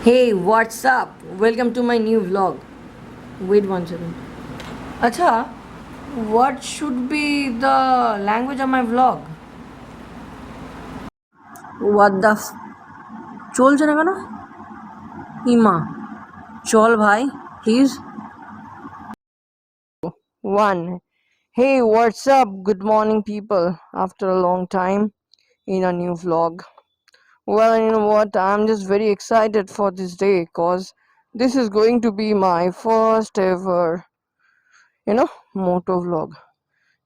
Hey, what's up? Welcome to my new vlog. Wait one second. Acha, what should be the language of my vlog? What the চলছে না কেন? ইমা চল ভাই please. One. Hey, what's up? Good morning, people. After a long time in a new vlog. Well, you know what? I'm just very excited for this day because this is going to be my first ever, moto vlog.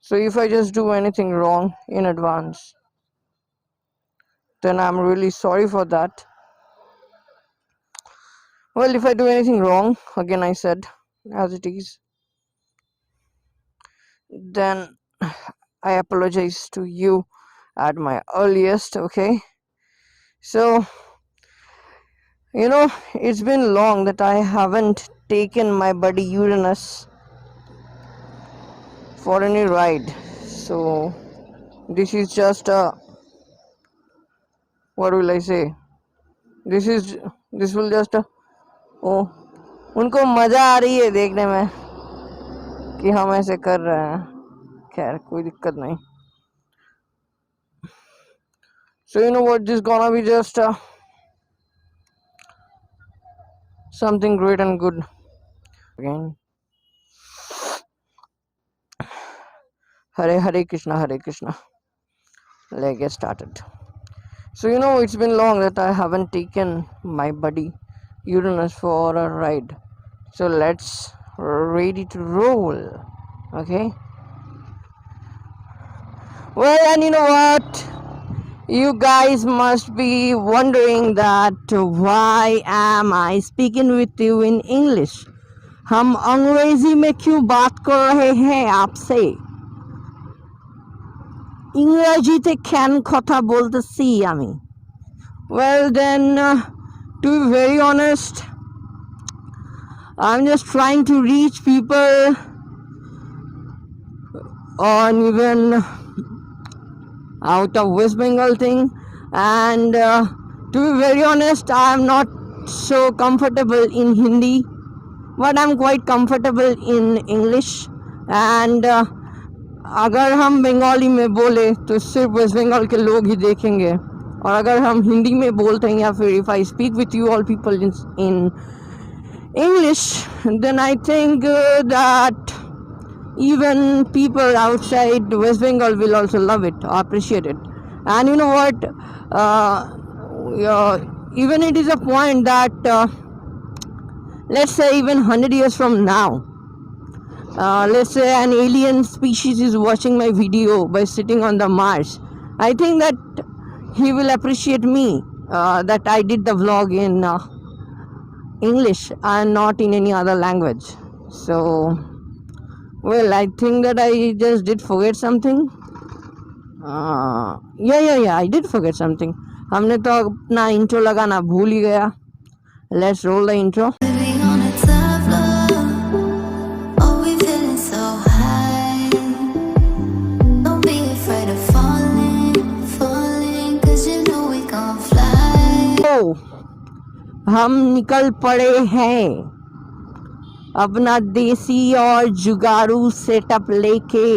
So if I just do anything wrong in advance, then I'm really sorry for that. Well, if I do anything wrong, again I said, as it is, then I apologize to you at my earliest, okay? So, it's been long that I haven't taken my buddy Uranus for any ride. So, this is just a, what will I say? This will just a, oh, उनको मजा आ रही है देखने में कि हम ऐसे कर रहे हैं. खैर कोई दिक्कत नहीं. So you know what, this gonna be just something great and good. Again, Hare Krishna. Let's get started. So it's been long that I haven't taken my buddy Uranus for a ride. So let's ready to roll. Okay. Well, and you know what? You guys must be wondering that why am I speaking with you in English? हम अंग्रेजी में क्यों बात कर रहे हैं आपसे? इंग्रजीते কেন কথা বলতেছি আমি? Well then, to be very honest, I'm just trying to reach people on even out of West Bengal thing, and to be very honest, I'm not so comfortable in Hindi, but I'm quite comfortable in English. And अगर हम बंगाली में बोले तो सिर्फ waste Bengal के लोग ही देखेंगे, और अगर हम हिंदी में बोलते हैं या फिर if I speak with you all people in English, then I think that even people outside West Bengal will also love it or appreciate it. And you know what? Even it is a point that let's say even 100 years from now, let's say an alien species is watching my video by sitting on the Mars. I think that he will appreciate me that I did the vlog in English and not in any other language. So, well, I think that I just did forget something. Yeah, I did forget something. हमने तो अपना intro लगाना भूल ही गया. Let's roll the intro. हम निकल पड़े हैं अपना देसी और जुगाड़ू सेटअप लेके.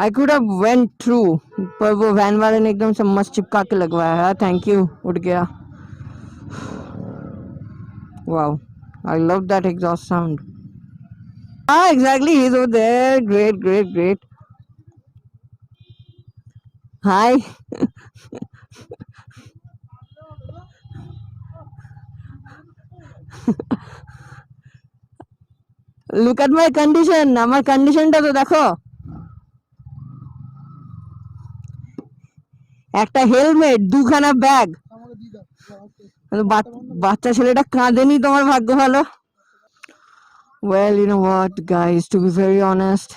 I could have went through, पर वो वैन वाले ने एकदम से मस्त चिपका के लगवाया है. Thank you. उठ गया. Wow, I love that exhaust sound. हाँ exactly, he is over there. Great. Hi. Look at my condition. আমার কন্ডিশনটা তো দেখো. একটা হেলমেট, দুখানা ব্যাগ. বাচ্চা ছেলেটা কাঁদেনি, তোমার ভাগ্য ভালো. Well, you know what, guys, to be very honest,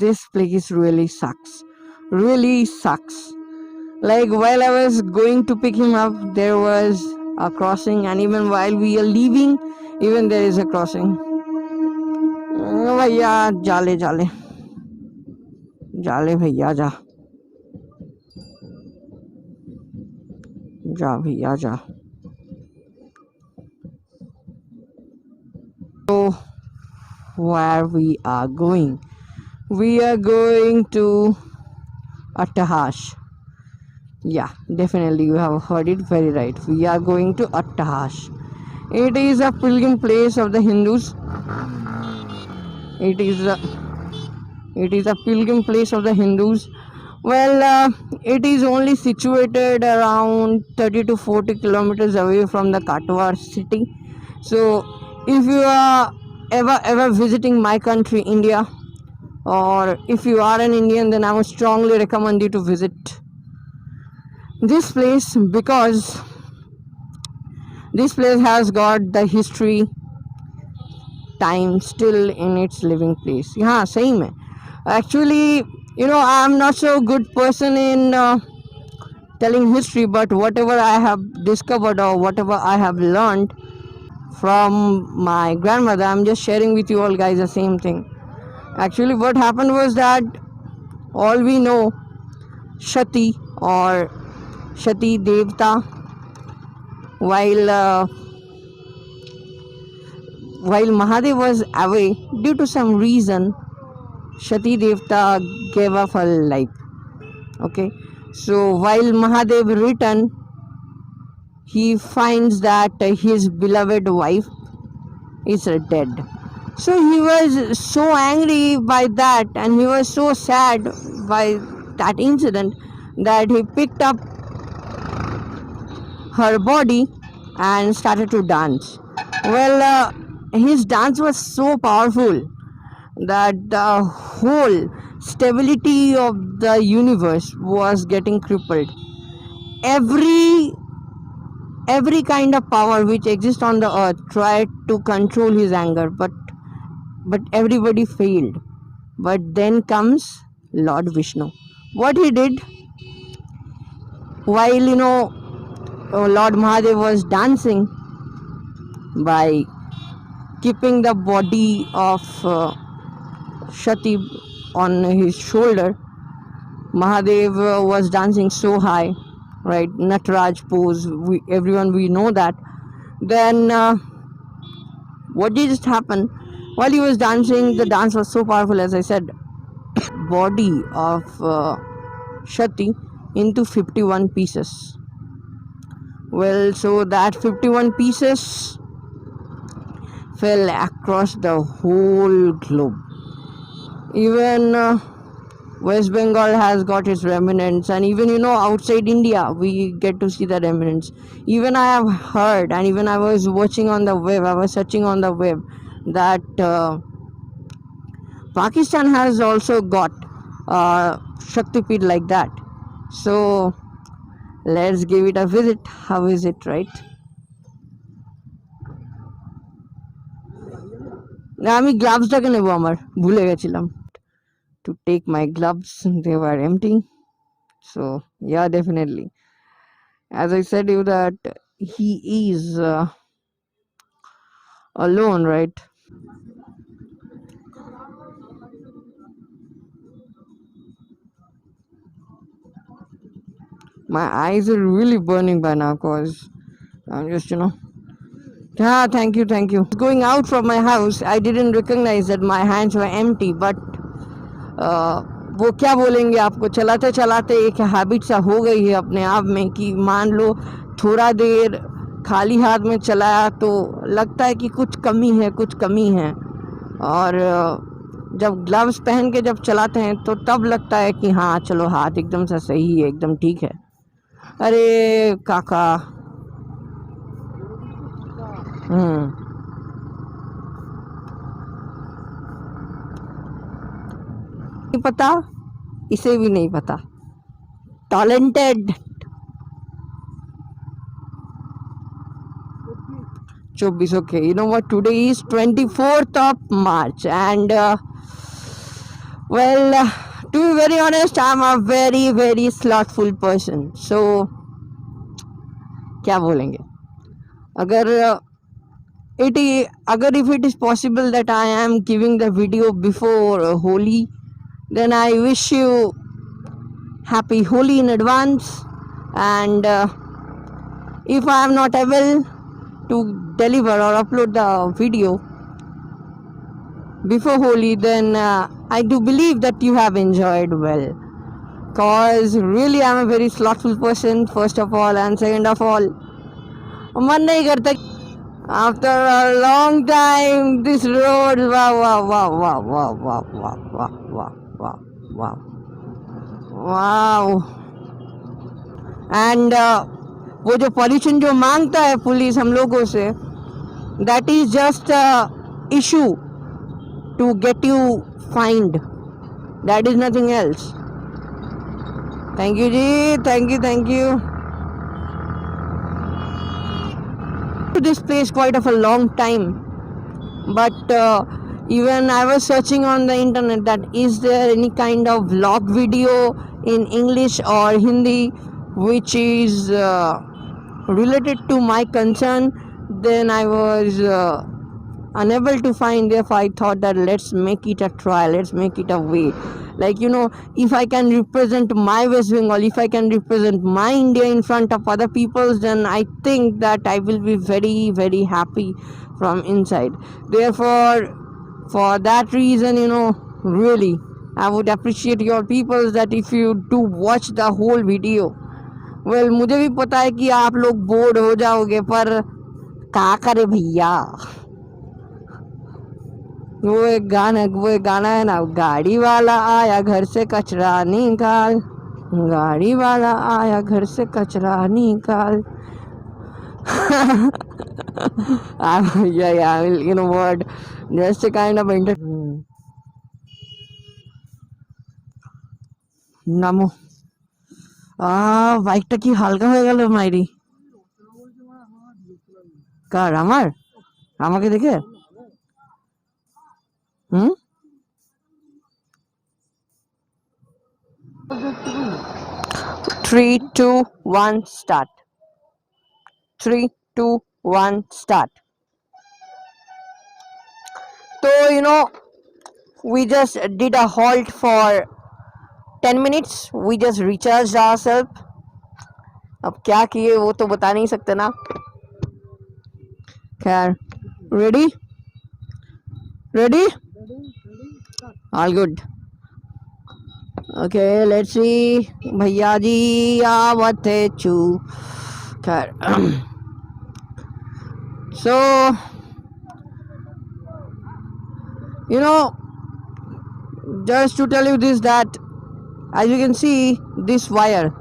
this place really sucks. Like, while I was going to pick him up, there was a crossing, and even while we are leaving, even there is a crossing. भैया जाले भैया जा भैया जा. where we are going. We are going to Attahash. Yeah, definitely you have heard it very right. We are going to Attahash. It is a pilgrim place of the Hindus. It is a pilgrim place of the Hindus. Well, it is only situated around 30 to 40 kilometers away from the Katwa city. So, if you are ever visiting my country, India, or if you are an Indian, then I would strongly recommend you to visit this place, because this place has got the history time still in its living place. Yeah, same. Actually, I am not so good person in telling history, but whatever I have discovered or whatever I have learned from my grandmother, I'm just sharing with you all guys the same thing. Actually, what happened was that all we know, Shati or Shati Devta, while Mahadev was away, due to some reason, Shati Devta gave up her life. Okay, so while Mahadev returned, he finds that his beloved wife is dead. So he was so angry by that, and he was so sad by that incident, that he picked up her body and started to dance. Well, his dance was so powerful that the whole stability of the universe was getting crippled. Every kind of power which exists on the earth tried to control his anger, but everybody failed. But then comes Lord Vishnu. What he did, while Lord Mahadev was dancing, by keeping the body of Shati on his shoulder, Mahadev was dancing so high, right? Nataraj pose. Everyone we know that. Then what did just happen? While he was dancing, the dance was so powerful, as I said. Body of Shati into 51 pieces. Well, so that 51 pieces fell across the whole globe. Even West Bengal has got its remnants, and even outside India we get to see the remnants. Even I have heard, and even I was watching on the web, I was searching on the web, that Pakistan has also got Shaktipeeth like that. So let's give it a visit. How is it, right? আমি গ্লাভসটাকে নেবো, আমার ভুলে গেছিলাম to take my gloves. They were empty. So yeah, definitely, as I said you, that he is alone, right? My eyes are really burning by now, cause I'm just yeah, thank you. Going out from my house, I didn't recognize that my hands were empty, but वो क्या बोलेंगे आपको, चलाते चलाते एक habit सा हो गई है अपने आप में, कि मान लो थोड़ा देर खाली हाथ में चलाया तो लगता है कि कुछ कमी है, और जब ग्लव्स पहन के जब चलाते हैं तो तब लगता है कि हाँ चलो, हाथ एकदम से सही है, एकदम ठीक है. अरे काका, नहीं पता, इसे भी नहीं पता. Talented. 24. Okay, you know what, today is 24th of March, and well, to be very honest, I'm a very very slothful person. So क्या बोलेंगे, अगर if it is possible that I am giving the video before Holi, then I wish you happy Holi in advance. And if I am not able to deliver or upload the video before Holi, then I do believe that you have enjoyed well. Cause really I'm a very slothful person, first of all, and second of all, मन नहीं करता. After a long time, this road, wow, wow, wow, wow, wow, wow, wow, wow, wow, wow, wow, wow. And वो जो pollution जो मांगता है police हम लोगों से, that is just a issue to get you fined. That is nothing else. Thank you, ji. Thank you, thank you. To this place quite of a long time, but even I was searching on the internet that is there any kind of vlog video in English or Hindi which is related to my concern. Then I was unable to find. Therefore I thought that let's make it a try, let's make it a way. Like, if I can represent my West Bengal, if I can represent my India in front of other people's, then I think that I will be very, very happy from inside. Therefore, for that reason, really, I would appreciate your people that if you do watch the whole video. Well, मुझे भी पता है कि आप लोग bore हो जाओगे, पर क्या करे भैया. वो एक गाना है ना, गाड़ी वाला आया घर से कचरा निकाल, गाड़ी वाला आया घर से कचरा निकाल. Yeah, you know what, just a kind of নামো. বাইকটা কি হালকা হয়ে গেল মাইরি. কার? আমাকে দেখে? হুম. 3, 2, 1 start. 3, 2, 1 start. So we just did a halt for 10 minutes. We just recharged ourselves. अब क्या किए वो तो बता नहीं सकते ना. खैर, ready? All good. Okay, let's see. भैया जी आवत है चू. खैर, so just to tell you this, that as you can see, this wire,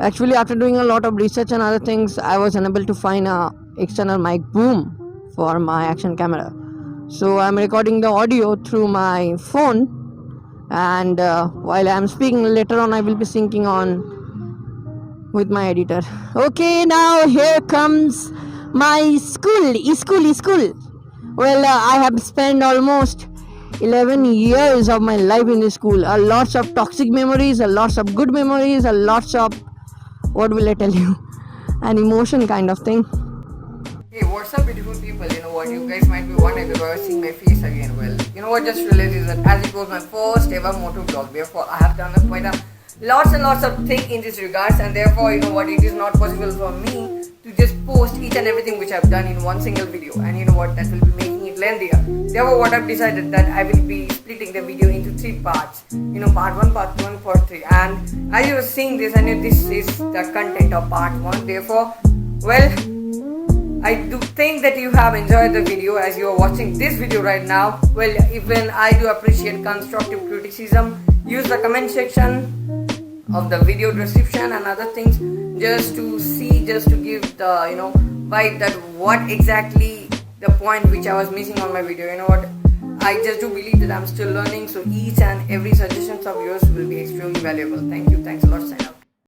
actually after doing a lot of research and other things, I was unable to find a external mic boom for my action camera. So I'm recording the audio through my phone, and while I'm speaking later on, I will be syncing on with my editor. Okay, now here comes my school. Well, I have spent almost 11 years of my life in this school. A lots of toxic memories, a lots of good memories, a lots of, what will I tell you, an emotion kind of thing. Hey, what's up beautiful people? You know what, you guys might be wondering if I was seeing my face again. Well, you know what, just realized that as it was my first ever motor vlog, therefore I have done quite a lots and lots of things in this regards, and therefore you know what, it is not possible for me to just post each and everything which I've done in one single video, and you know what, that will be making it lengthier. Therefore what I've decided that I will be splitting the video into 3 parts, part 1, part 2 and part 3, and as you were seeing this, I know this is the content of part 1. Therefore, well, I do think that you have enjoyed the video as you are watching this video right now. Well, even I do appreciate constructive criticism. Use the comment section of the video description and other things just to give the vibe that what exactly the point which I was missing on my video. You know what, I just do believe that I'm still learning, so each and every suggestions of yours will be extremely valuable. Thank you, thanks a lot, sign up.